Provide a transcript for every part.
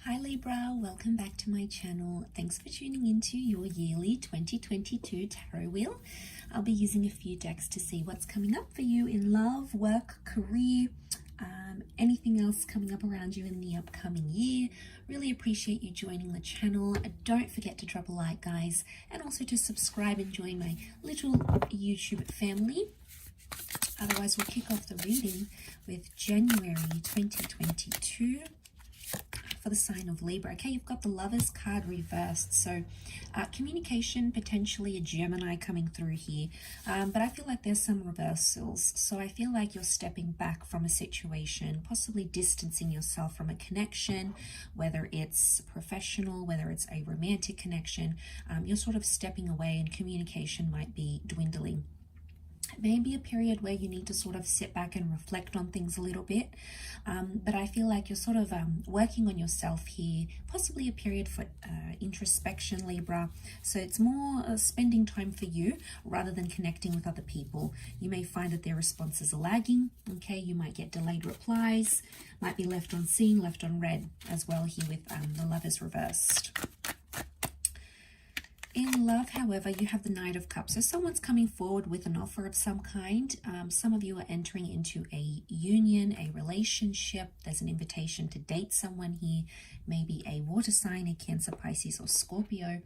Hi Libra, welcome back to my channel. Thanks for tuning into your yearly 2022 tarot wheel. I'll be using a few decks to see what's coming up for you in love, work, career, anything else coming up around you in the upcoming year. Really appreciate you joining the channel. Don't forget to drop a like, guys, and also to subscribe and join my little YouTube family. Otherwise, we'll kick off the reading with January 2022 for the sign of Libra. Okay, you've got the Lovers card reversed, so communication, potentially a Gemini coming through here, but I feel like there's some reversals. So I feel like you're stepping back from a situation, possibly distancing yourself from a connection, whether it's professional, whether it's a romantic connection. You're sort of stepping away and communication might be dwindling. Maybe a period where you need to sort of sit back and reflect on things a little bit, but I feel like you're sort of working on yourself here, possibly a period for introspection, Libra. So it's more spending time for you rather than connecting with other people. You may find that their responses are lagging. Okay, you might get delayed replies, might be left on seen, left on read as well here with the Lovers reversed. In love, however, you have the Knight of Cups. So someone's coming forward with an offer of some kind. Some of you are entering into a union, a relationship. There's an invitation to date someone here, maybe a water sign, a Cancer, Pisces, or Scorpio.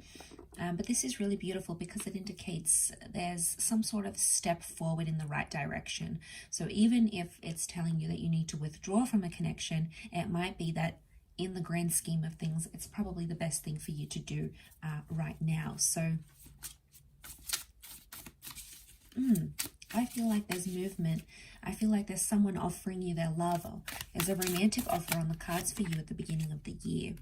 But this is really beautiful because it indicates there's some sort of step forward in the right direction. So even if it's telling you that you need to withdraw from a connection, it might be that in the grand scheme of things, it's probably the best thing for you to do right now. So I feel like there's movement. I feel like there's someone offering you their love. Or there's a romantic offer on the cards for you at the beginning of the year.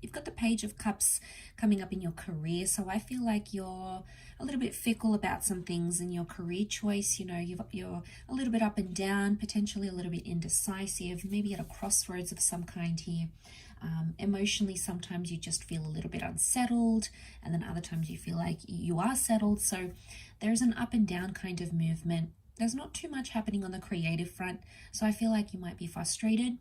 You've got the Page of Cups coming up in your career. So I feel like you're a little bit fickle about some things in your career choice. You know, you're a little bit up and down, potentially a little bit indecisive, maybe at a crossroads of some kind here. Emotionally, sometimes you just feel a little bit unsettled, and then other times you feel like you are settled. So there's an up and down kind of movement. There's not too much happening on the creative front. So I feel like you might be frustrated.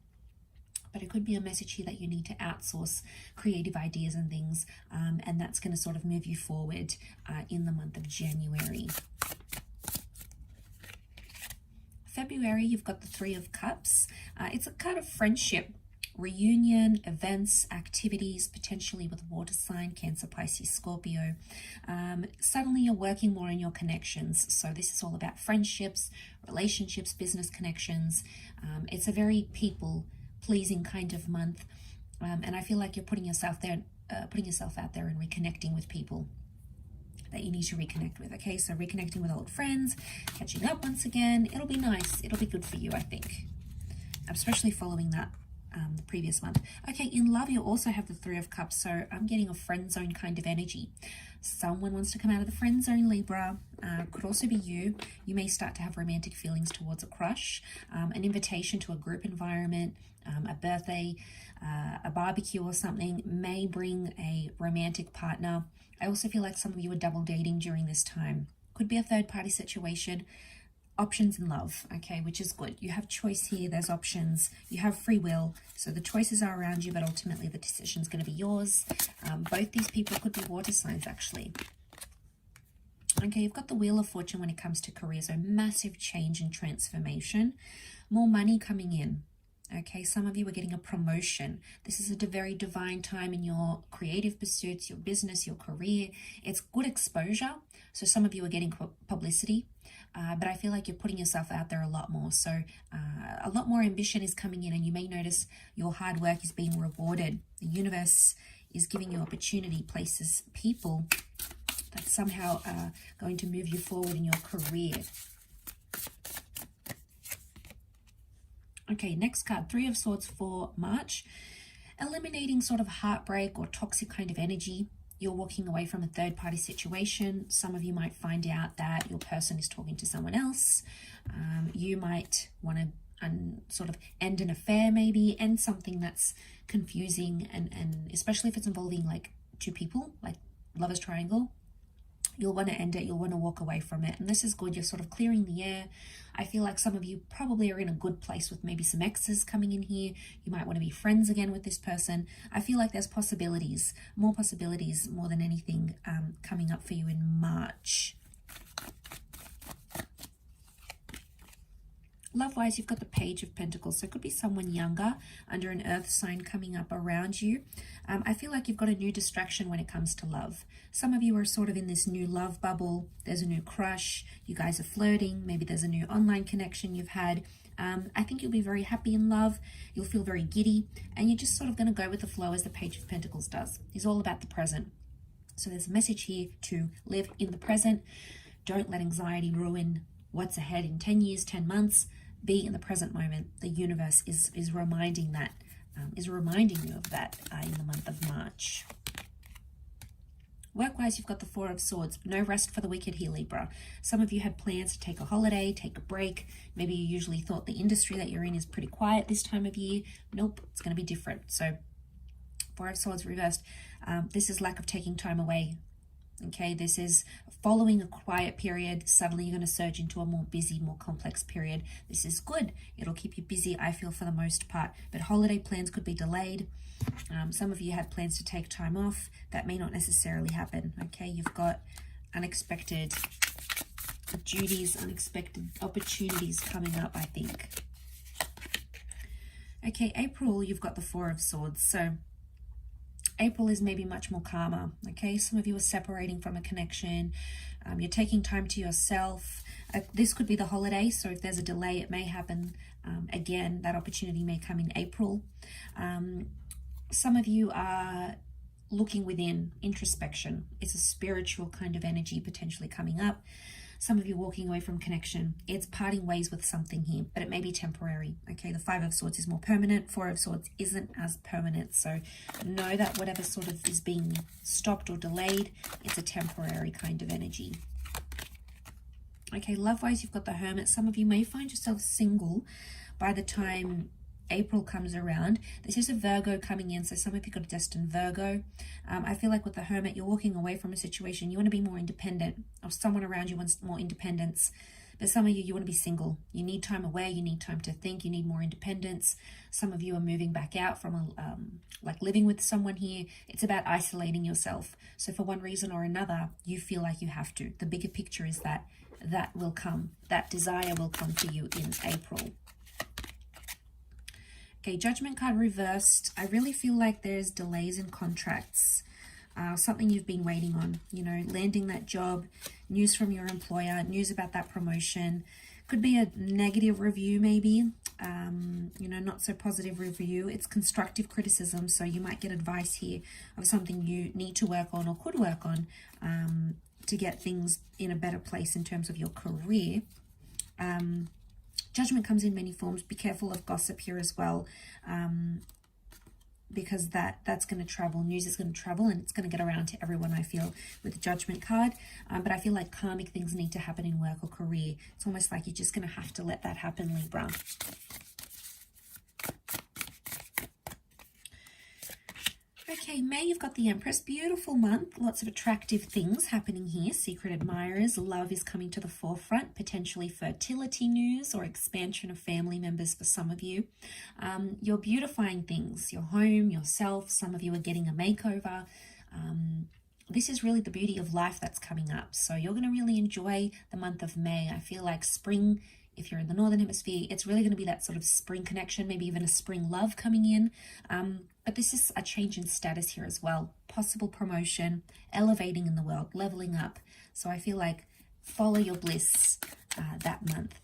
But it could be a message here that you need to outsource creative ideas and things, and that's going to sort of move you forward in the month of January. February, you've got the Three of Cups. It's a card of friendship, reunion, events, activities, potentially with water sign, Cancer, Pisces, Scorpio. Suddenly you're working more on your connections. So this is all about friendships, relationships, business connections. It's a very people-pleasing kind of month, and I feel like you're putting yourself out there and reconnecting with people that you need to reconnect with. Okay, so reconnecting with old friends, catching up once again. It'll be nice. It'll be good for you, I think, especially following that the previous month. Okay, in love, you also have the Three of Cups. So I'm getting a friend zone kind of energy. Someone wants to come out of the friend zone, Libra. Could also be you. You may start to have romantic feelings towards a crush, an invitation to a group environment, a birthday, a barbecue or something may bring a romantic partner. I also feel like some of you are double dating during this time. Could be a third party situation. Options in love, okay, which is good. You have choice here, there's options, you have free will, so the choices are around you, but ultimately the decision's going to be yours. Both these people could be water signs, actually. Okay, you've got the Wheel of Fortune when it comes to career, so massive change and transformation, more money coming in. Okay, some of you are getting a promotion. This is a very divine time in your creative pursuits, your business, your career. It's good exposure, so some of you are getting publicity. But I feel like you're putting yourself out there a lot more. So a lot more ambition is coming in, and you may notice your hard work is being rewarded. The universe is giving you opportunity, places, people that somehow are going to move you forward in your career. Okay, next card, Three of Swords for March. Eliminating sort of heartbreak or toxic kind of energy. You're walking away from a third-party situation. Some of you might find out that your person is talking to someone else. You might want to sort of end an affair, maybe, end something that's confusing, and especially if it's involving like two people, like Lover's Triangle. You'll want to end it. You'll want to walk away from it. And this is good. You're sort of clearing the air. I feel like some of you probably are in a good place with maybe some exes coming in here. You might want to be friends again with this person. I feel like there's possibilities more than anything coming up for you in March. Love-wise, you've got the Page of Pentacles. So it could be someone younger under an earth sign coming up around you. I feel like you've got a new distraction when it comes to love. Some of you are sort of in this new love bubble. There's a new crush. You guys are flirting. Maybe there's a new online connection you've had. I think you'll be very happy in love. You'll feel very giddy. And you're just sort of going to go with the flow as the Page of Pentacles does. It's all about the present. So there's a message here to live in the present. Don't let anxiety ruin what's ahead in 10 years, 10 months. Be in the present moment. The universe is reminding that, is reminding you of that in the month of March. Work-wise, you've got the Four of Swords. No rest for the wicked here, Libra. Some of you had plans to take a holiday, take a break. Maybe you usually thought the industry that you're in is pretty quiet this time of year. Nope, it's going to be different. So, Four of Swords reversed. This is lack of taking time away. Okay, this is following a quiet period. Suddenly you're going to surge into a more busy, more complex period. This is good. It'll keep you busy, I feel, for the most part. But holiday plans could be delayed. Some of you had plans to take time off. That may not necessarily happen. Okay, you've got unexpected duties, unexpected opportunities coming up, I think. Okay, April, you've got the Four of Swords. So April is maybe much more calmer, okay? Some of you are separating from a connection. You're taking time to yourself. This could be the holiday, so if there's a delay, it may happen again. That opportunity may come in April. Some of you are looking within, introspection. It's a spiritual kind of energy potentially coming up. Some of you walking away from connection. It's parting ways with something here, but it may be temporary. Okay, the Five of Swords is more permanent. Four of Swords isn't as permanent. So know that whatever sort of is being stopped or delayed, it's a temporary kind of energy. Okay, love-wise, you've got the Hermit. Some of you may find yourself single by the time April comes around. This is a Virgo coming in, so some of you got a destined Virgo. I feel like with the Hermit, you're walking away from a situation. You want to be more independent, or someone around you wants more independence. But some of you want to be single. You need time away. You need time to think. You need more independence. Some of you are moving back out from like living with someone here. It's about isolating yourself. So for one reason or another, you feel like you have to. The bigger picture is that will come. That desire will come for you in April. Okay, Judgment card reversed. I really feel like there's delays in contracts. Something you've been waiting on, you know, landing that job, news from your employer, news about that promotion. Could be a negative review maybe, you know, not so positive review. It's constructive criticism, so you might get advice here of something you need to work on or could work on to get things in a better place in terms of your career. Judgment comes in many forms. Be careful of gossip here as well, because that's going to travel. News is going to travel, and it's going to get around to everyone, I feel, with the Judgment card. But I feel like karmic things need to happen in work or career. It's almost like you're just going to have to let that happen, Libra. Okay, May, you've got the Empress. Beautiful month. Lots of attractive things happening here. Secret admirers. Love is coming to the forefront. Potentially fertility news or expansion of family members for some of you. You're beautifying things. Your home, yourself. Some of you are getting a makeover. This is really the beauty of life that's coming up. So you're going to really enjoy the month of May. I feel like spring, if you're in the Northern Hemisphere, it's really going to be that sort of spring connection, maybe even a spring love coming in. But this is a change in status here as well. Possible promotion, elevating in the world, leveling up. So I feel like follow your bliss that month.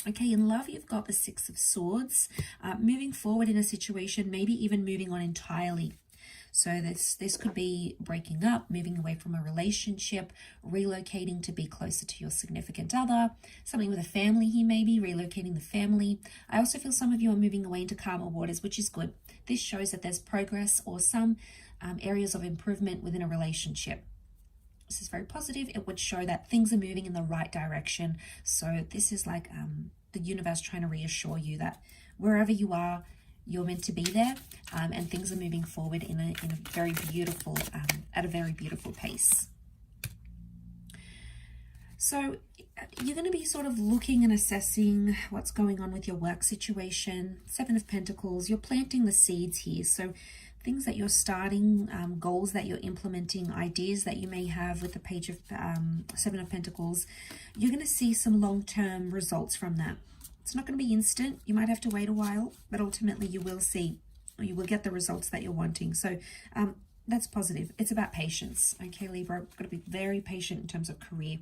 Okay, in love, you've got the Six of Swords. Moving forward in a situation, maybe even moving on entirely. So this could be breaking up, moving away from a relationship, relocating to be closer to your significant other, something with a family here maybe, relocating the family. I also feel some of you are moving away into calmer waters, which is good. This shows that there's progress or some areas of improvement within a relationship. This is very positive. It would show that things are moving in the right direction. So this is like the universe trying to reassure you that wherever you are, you're meant to be there, and things are moving forward in a very beautiful, at a very beautiful pace. So you're going to be sort of looking and assessing what's going on with your work situation. Seven of Pentacles, you're planting the seeds here. So things that you're starting, goals that you're implementing, ideas that you may have with the page of Seven of Pentacles, you're going to see some long-term results from that. It's not going to be instant. You might have to wait a while, but ultimately you will see, or you will get the results that you're wanting. So that's positive. It's about patience. Okay, Libra, got to be very patient in terms of career.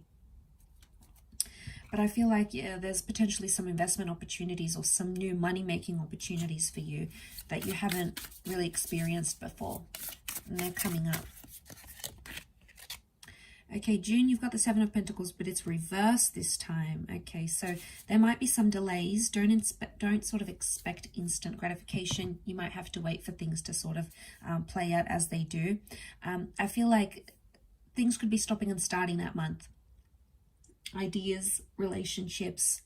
But I feel like, yeah, there's potentially some investment opportunities or some new money-making opportunities for you that you haven't really experienced before. And they're coming up. Okay, June, you've got the Seven of Pentacles, but it's reversed this time. Okay, so there might be some delays. Don't sort of expect instant gratification. You might have to wait for things to sort of play out as they do. I feel like things could be stopping and starting that month. Ideas, relationships,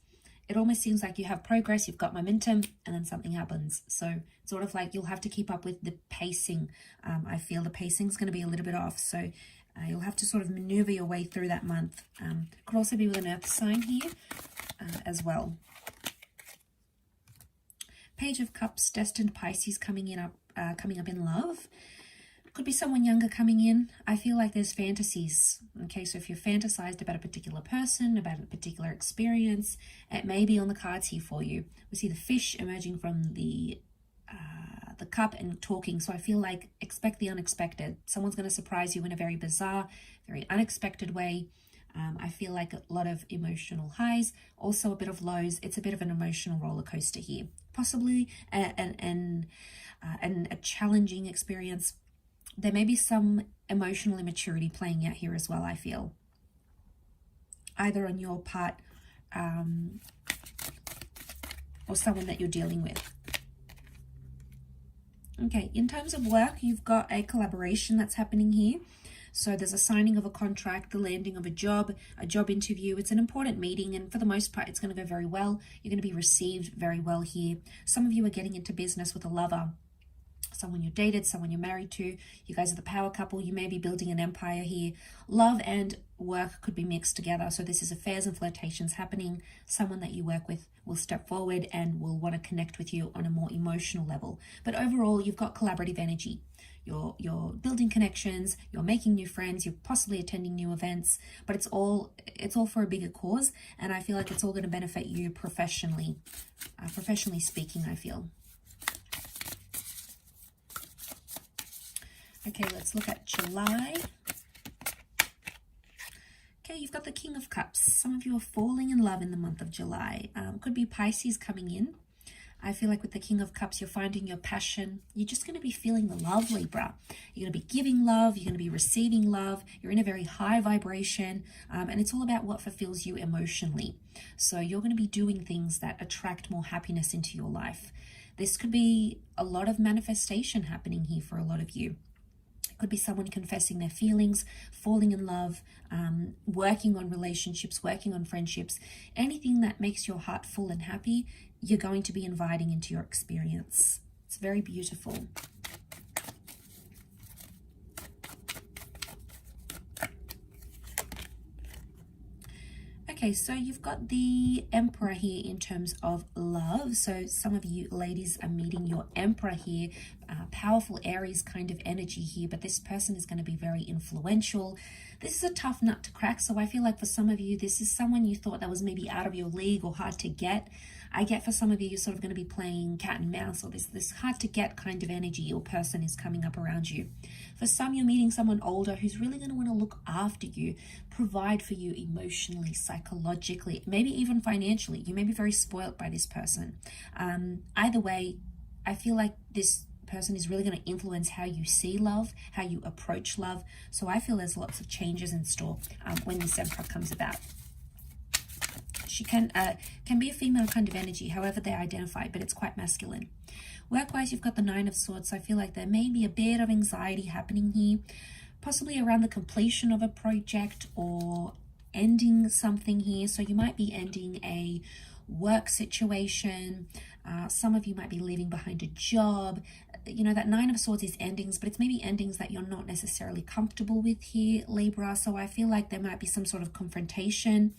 it almost seems like you have progress, you've got momentum, and then something happens. So it's sort of like you'll have to keep up with the pacing. I feel the pacing's going to be a little bit off, so you'll have to sort of maneuver your way through that month. Could also be with an earth sign here as well. Page of Cups, destined Pisces coming up in love. Could be someone younger coming in. I feel like there's fantasies. Okay, so if you're fantasized about a particular person, about a particular experience, it may be on the cards here for you. We see the fish emerging from the cup and talking. So I feel like expect the unexpected. Someone's going to surprise you in a very bizarre, very unexpected way. I feel like a lot of emotional highs, also a bit of lows. It's a bit of an emotional roller coaster here. Possibly a challenging experience. There may be some emotional immaturity playing out here as well, I feel. Either on your part or someone that you're dealing with. Okay, in terms of work, you've got a collaboration that's happening here. So there's a signing of a contract, the landing of a job interview. It's an important meeting, and for the most part, it's going to go very well. You're going to be received very well here. Some of you are getting into business with a lover. Someone you dated, someone you're married to. You guys are the power couple. You may be building an empire here. Love and work could be mixed together. So this is affairs and flirtations happening. Someone that you work with will step forward and will want to connect with you on a more emotional level. But overall, you've got collaborative energy. You're building connections, you're making new friends, you're possibly attending new events, but it's all for a bigger cause, and I feel like it's all going to benefit you professionally speaking, I feel. Okay, let's look at July. Okay, you've got the King of Cups. Some of you are falling in love in the month of July. Could be Pisces coming in. I feel like with the King of Cups, you're finding your passion. You're just going to be feeling the love, Libra. You're going to be giving love. You're going to be receiving love. You're in a very high vibration. And it's all about what fulfills you emotionally. So you're going to be doing things that attract more happiness into your life. This could be a lot of manifestation happening here for a lot of you. Could be someone confessing their feelings, falling in love, working on relationships, working on friendships. Anything that makes your heart full and happy, you're going to be inviting into your experience. It's very beautiful. Okay, so you've got the Emperor here in terms of love. So some of you ladies are meeting your Emperor here. Powerful Aries kind of energy here, but this person is going to be very influential. This is a tough nut to crack, so I feel like for some of you, this is someone you thought that was maybe out of your league or hard to get. I get for some of you, you're sort of going to be playing cat and mouse, or this hard to get kind of energy or person is coming up around you. For some, you're meeting someone older who's really going to want to look after you, provide for you emotionally, psychologically, maybe even financially. You may be very spoiled by this person. Either way, I feel like this person is really going to influence how you see love, how you approach love. So I feel there's lots of changes in store when this Emperor comes about. She can be a female kind of energy, however they identify, but it's quite masculine. Work-wise, you've got the Nine of Swords, so I feel like there may be a bit of anxiety happening here, possibly around the completion of a project or ending something here. So you might be ending a work situation. Some of you might be leaving behind a job. you know, that Nine of Swords is endings, but it's maybe endings that you're not necessarily comfortable with here, Libra. So I feel like there might be some sort of confrontation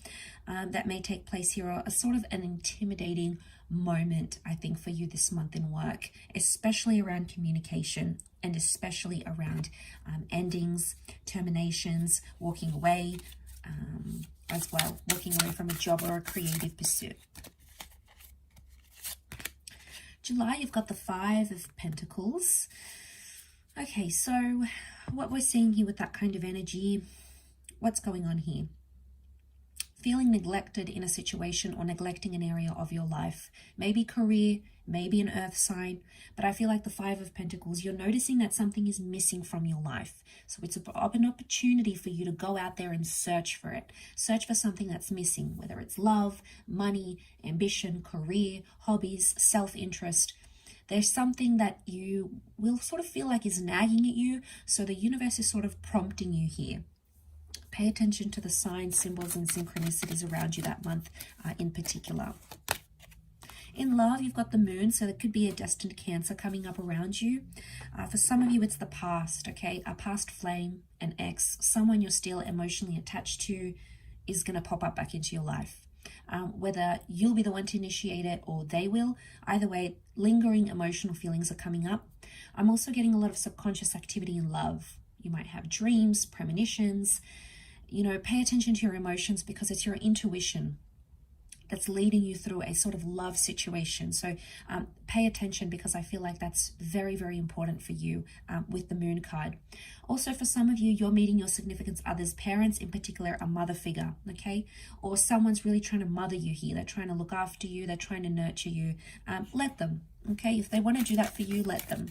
that may take place here, or a sort of an intimidating moment, I think, for you this month in work, especially around communication and especially around endings, terminations, walking away as well, walking away from a job or a creative pursuit. July, you've got the Five of Pentacles. Okay, so what we're seeing here with that kind of energy, what's going on here? Feeling neglected in a situation or neglecting an area of your life. Maybe career, maybe an earth sign, but I feel like the Five of Pentacles, you're noticing that something is missing from your life. So it's an opportunity for you to go out there and search for it. Search for something that's missing, whether it's love, money, ambition, career, hobbies, self-interest. There's something that you will sort of feel like is nagging at you. So the universe is sort of prompting you here. Pay attention to the signs, symbols, and synchronicities around you that month in particular. In love, you've got the Moon, so there could be a destined Cancer coming up around you. For some of you, it's the past, okay? A past flame, an ex, someone you're still emotionally attached to is going to pop up back into your life. Whether you'll be the one to initiate it or they will, either way, lingering emotional feelings are coming up. I'm also getting a lot of subconscious activity in love. You might have dreams, premonitions. You know, pay attention to your emotions because it's your intuition that's leading you through a sort of love situation. So pay attention because I feel like that's very, very important for you with the Moon card. Also, for some of you, you're meeting your significant other's parents, in particular a mother figure, okay? Or someone's really trying to mother you here. They're trying to look after you. They're trying to nurture you. Let them, okay? If they want to do that for you, let them.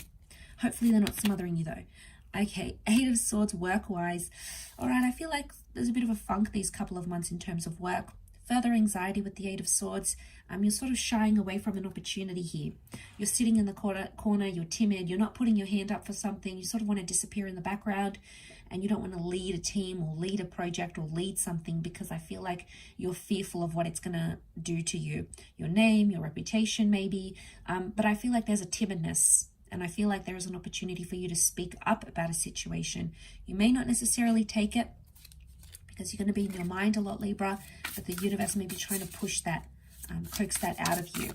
Hopefully they're not smothering you though. Okay, Eight of Swords work-wise. All right, I feel like there's a bit of a funk these couple of months in terms of work. Further anxiety with the Eight of Swords. You're sort of shying away from an opportunity here. You're sitting in the corner, you're timid, you're not putting your hand up for something. You sort of want to disappear in the background and you don't want to lead a team or lead a project or lead something because I feel like you're fearful of what it's going to do to you. Your name, your reputation maybe. But I feel like there's a timidness. And I feel like there is an opportunity for you to speak up about a situation. You may not necessarily take it because you're going to be in your mind a lot, Libra, but the universe may be trying to push that, coax that out of you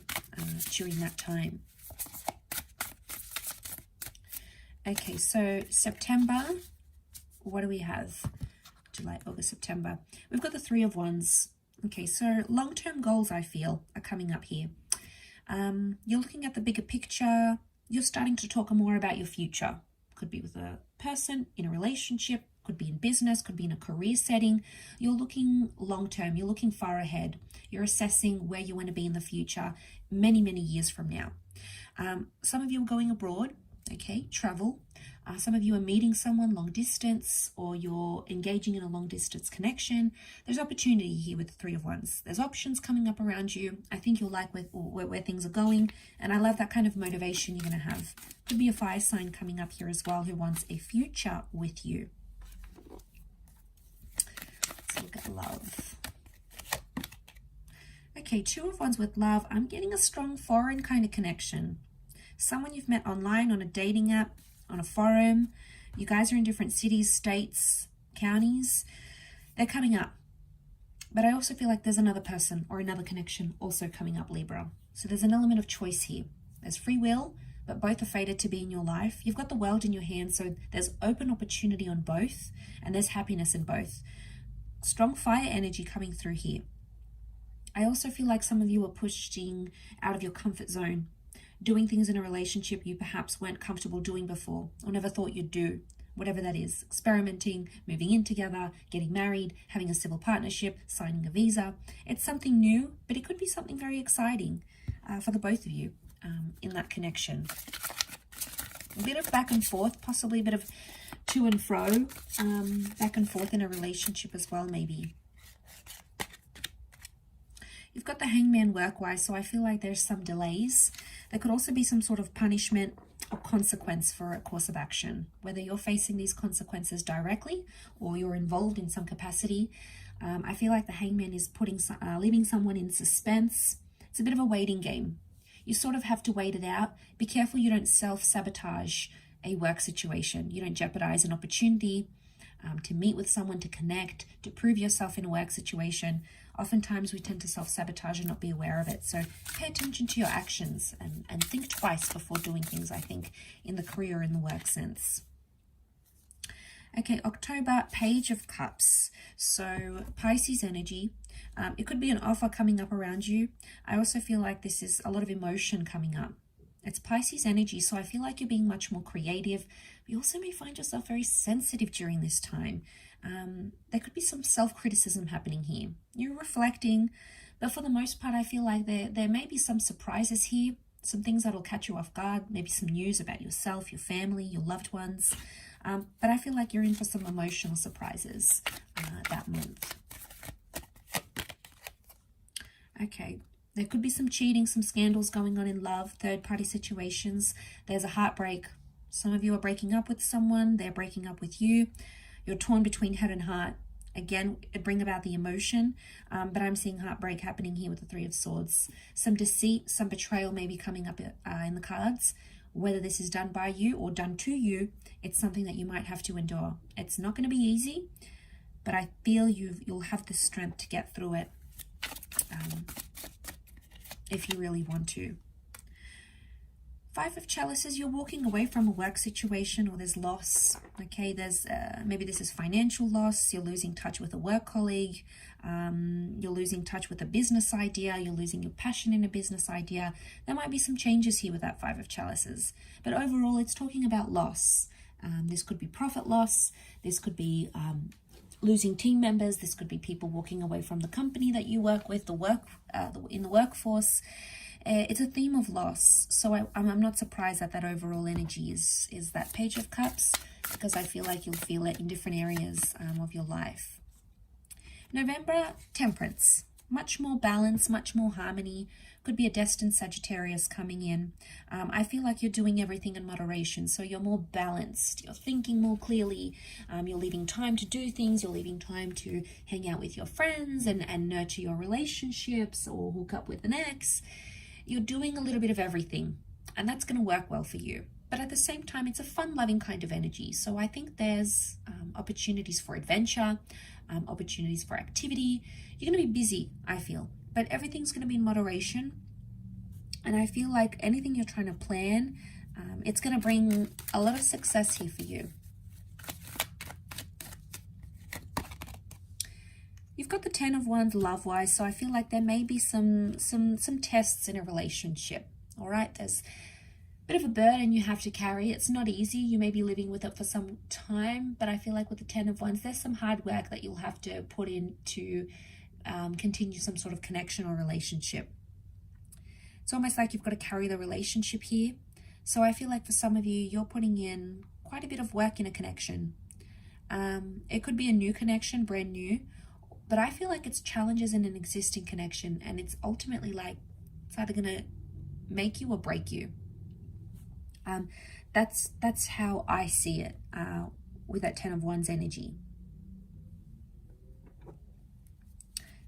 during that time. Okay, so September, what do we have? July, August, September. We've got the Three of Wands. Okay, so long-term goals, I feel, are coming up here. You're looking at the bigger picture. You're starting to talk more about your future. Could be with a person, in a relationship, could be in business, could be in a career setting. You're looking long-term, you're looking far ahead. You're assessing where you want to be in the future many, many years from now. Some of you are going abroad, okay, travel. Some of you are meeting someone long distance or you're engaging in a long distance connection. There's opportunity here with the Three of Wands. There's options coming up around you. I think you'll like where things are going. And I love that kind of motivation you're going to have. Could be a fire sign coming up here as well who wants a future with you. Let's look at love. Okay, Two of Wands with love. I'm getting a strong foreign kind of connection. Someone you've met online on a dating app, on a forum. You guys are in different cities, states, counties. They're coming up. But I also feel like there's another person or another connection also coming up, Libra. So there's an element of choice here. There's free will, but both are fated to be in your life. You've got the world in your hands, so there's open opportunity on both, and there's happiness in both. Strong fire energy coming through here. I also feel like some of you are pushing out of your comfort zone, doing things in a relationship you perhaps weren't comfortable doing before or never thought you'd do, whatever that is. Experimenting, moving in together, getting married, having a civil partnership, signing a visa. It's something new, but it could be something very exciting for the both of you in that connection. A bit of back and forth, possibly a bit of to and fro, back and forth in a relationship as well, maybe. You've got the Hangman work-wise, so I feel like there's some delays. There could also be some sort of punishment or consequence for a course of action, whether you're facing these consequences directly or you're involved in some capacity. I feel like the Hangman is leaving someone in suspense. It's a bit of a waiting game. you sort of have to wait it out. Be careful you don't self-sabotage a work situation. You don't jeopardize an opportunity to meet with someone, to connect, to prove yourself in a work situation. Oftentimes we tend to self-sabotage and not be aware of it. So pay attention to your actions and think twice before doing things, I think, in the career and the work sense. Okay, October, Page of Cups. So Pisces energy. It could be an offer coming up around you. I also feel like this is a lot of emotion coming up. It's Pisces energy, so I feel like you're being much more creative. You also may find yourself very sensitive during this time. There could be some self-criticism happening here. You're reflecting, but for the most part, I feel like there may be some surprises here, some things that'll catch you off guard, maybe some news about yourself, your family, your loved ones. But I feel like you're in for some emotional surprises that month. Okay. There could be some cheating, some scandals going on in love, third-party situations. There's a heartbreak. Some of you are breaking up with someone. They're breaking up with you. You're torn between head and heart. Again, it brings about the emotion, but I'm seeing heartbreak happening here with the Three of Swords. Some deceit, some betrayal may be coming up in the cards. Whether this is done by you or done to you, it's something that you might have to endure. It's not going to be easy, but I feel you'll have the strength to get through it. If you really want to. Five of Chalices, you're walking away from a work situation or there's loss. Okay, there's maybe this is financial loss. You're losing touch with a work colleague. You're losing touch with a business idea. You're losing your passion in a business idea. There might be some changes here with that Five of Chalices. But overall, it's talking about loss. This could be profit loss. This could be losing team members. This could be people walking away from the company that you work with, in the workforce. It's a theme of loss. So I'm not surprised that overall energy is that Page of Cups, because I feel like you'll feel it in different areas of your life. November, Temperance. Much more balance, much more harmony. Could be a destined Sagittarius coming in. I feel like you're doing everything in moderation, so you're more balanced. You're thinking more clearly. You're leaving time to do things. You're leaving time to hang out with your friends and nurture your relationships or hook up with an ex. You're doing a little bit of everything, and that's going to work well for you. But at the same time, it's a fun-loving kind of energy. So I think there's opportunities for adventure, opportunities for activity. You're going to be busy, I feel. But everything's going to be in moderation. And I feel like anything you're trying to plan, it's going to bring a lot of success here for you. You've got the Ten of Wands love-wise, so I feel like there may be some tests in a relationship. All right, there's a bit of a burden you have to carry. It's not easy. You may be living with it for some time, but I feel like with the Ten of Wands, there's some hard work that you'll have to put in to continue some sort of connection or relationship. It's almost like you've got to carry the relationship here. So I feel like for some of you, you're putting in quite a bit of work in a connection. It could be a new connection, brand new, but I feel like it's challenges in an existing connection, and it's ultimately like it's either going to make you or break you. That's how I see it with that Ten of Wands energy.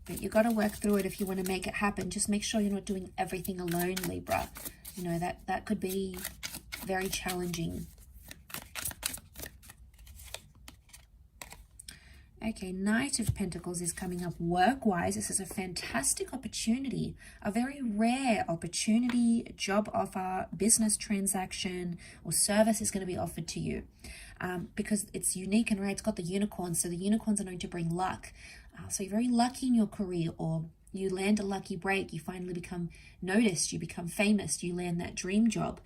But you got to work through it if you want to make it happen. Just make sure you're not doing everything alone, Libra. You know, that could be very challenging. Okay, Knight of Pentacles is coming up work-wise. This is a fantastic opportunity, a very rare opportunity, job offer, business transaction, or service is going to be offered to you because it's unique and rare. It's got the unicorns, so the unicorns are known to bring luck. So you're very lucky in your career, or you land a lucky break, you finally become noticed, you become famous, you land that dream job,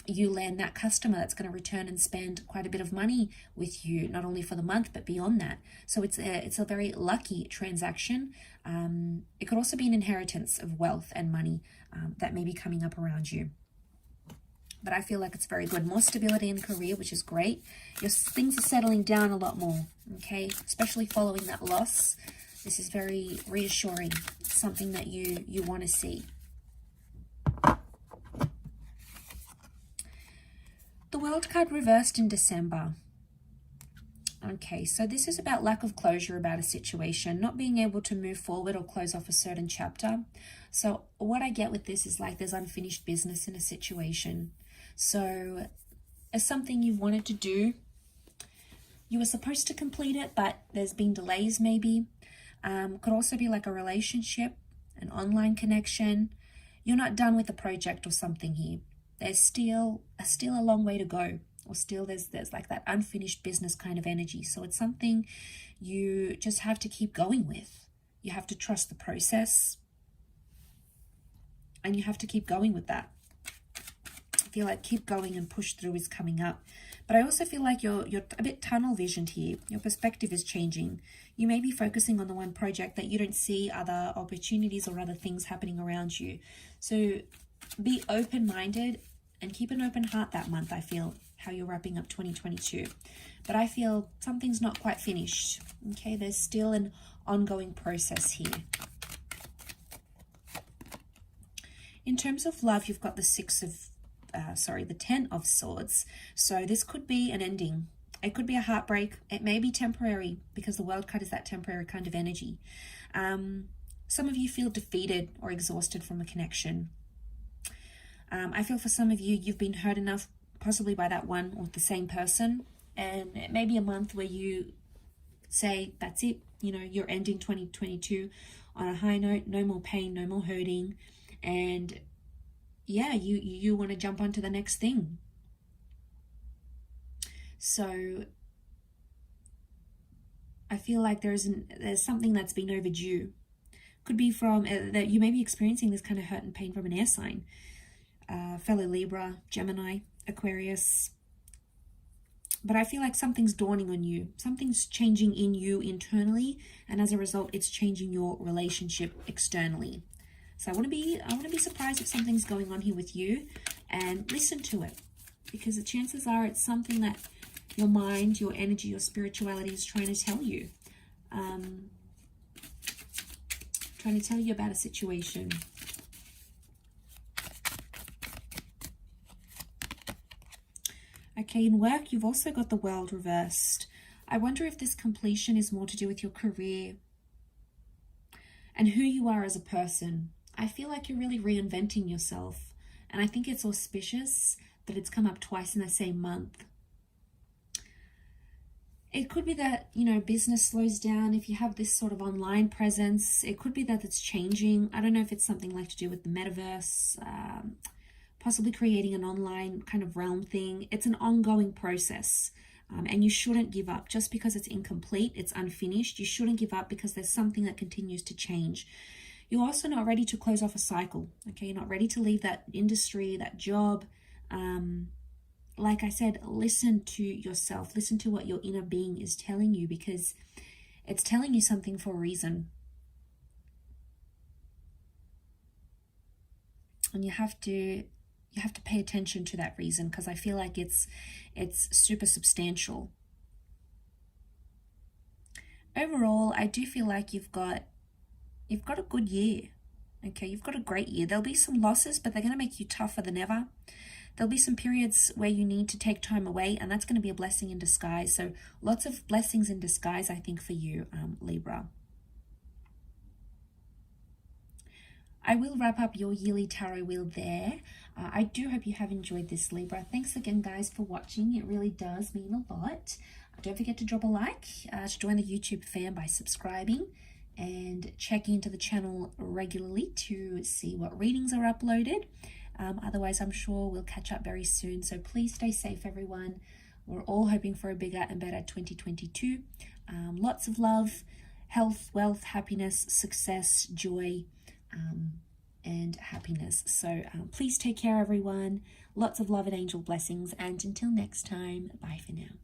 you land that customer that's going to return and spend quite a bit of money with you, not only for the month, but beyond that. So it's a very lucky transaction. It could also be an inheritance of wealth and money that may be coming up around you. But I feel like it's very good. More stability in career, which is great. Things are settling down a lot more, okay? Especially following that loss. This is very reassuring. It's something that you want to see. The World card reversed in December. Okay, so this is about lack of closure about a situation, not being able to move forward or close off a certain chapter. So what I get with this is like there's unfinished business in a situation. So it's something you've wanted to do. You were supposed to complete it, but there's been delays maybe. Could also be like a relationship, an online connection. You're not done with the project or something here. There's still a long way to go. Or still there's like that unfinished business kind of energy. So it's something you just have to keep going with. You have to trust the process. And you have to keep going with that. I feel like keep going and push through is coming up. But I also feel like you're a bit tunnel visioned here. Your perspective is changing. You may be focusing on the one project that you don't see other opportunities or other things happening around you. So be open-minded and keep an open heart that month, I feel, how you're wrapping up 2022. But I feel something's not quite finished. Okay, there's still an ongoing process here. In terms of love, you've got the the 10 of Swords. So this could be an ending. It could be a heartbreak. It may be temporary because the World card is that temporary kind of energy. Some of you feel defeated or exhausted from a connection. I feel for some of you, you've been hurt enough possibly by that one or the same person, and it may be a month where you say that's it, you know, you're ending 2022 on a high note, no more pain, no more hurting, and yeah, you want to jump onto the next thing. So I feel like there's something that's been overdue. Could be from that you may be experiencing this kind of hurt and pain from an air sign, fellow Libra, Gemini, Aquarius. But I feel like something's dawning on you. Something's changing in you internally, and as a result, it's changing your relationship externally. So I want to be surprised if something's going on here with you, and listen to it, because the chances are it's something that your mind, your energy, your spirituality is trying to tell you. Trying to tell you about a situation. Okay, in work, you've also got the World reversed. I wonder if this completion is more to do with your career and who you are as a person. I feel like you're really reinventing yourself, and I think it's auspicious that it's come up twice in the same month. It could be that, you know, business slows down if you have this sort of online presence. It could be that it's changing. I don't know if it's something like to do with the metaverse, possibly creating an online kind of realm thing. It's an ongoing process, and you shouldn't give up just because it's incomplete, it's unfinished. You shouldn't give up because there's something that continues to change. You're also not ready to close off a cycle, okay? You're not ready to leave that industry, that job. Like I said, listen to yourself. Listen to what your inner being is telling you, because it's telling you something for a reason. And you have to pay attention to that reason, because I feel like it's super substantial. Overall, I do feel like you've got a good year. Okay, you've got a great year. There'll be some losses, but they're going to make you tougher than ever. There'll be some periods where you need to take time away, and that's going to be a blessing in disguise. So lots of blessings in disguise, I think, for you, Libra. I will wrap up your yearly tarot wheel there. I do hope you have enjoyed this, Libra. Thanks again, guys, for watching. It really does mean a lot. Don't forget to drop a like, to join the YouTube fam by subscribing, and check into the channel regularly to see what readings are uploaded. Otherwise, I'm sure we'll catch up very soon. So please stay safe, everyone. We're all hoping for a bigger and better 2022. Lots of love, health, wealth, happiness, success, joy, and happiness. So please take care, everyone. Lots of love and angel blessings. And until next time, bye for now.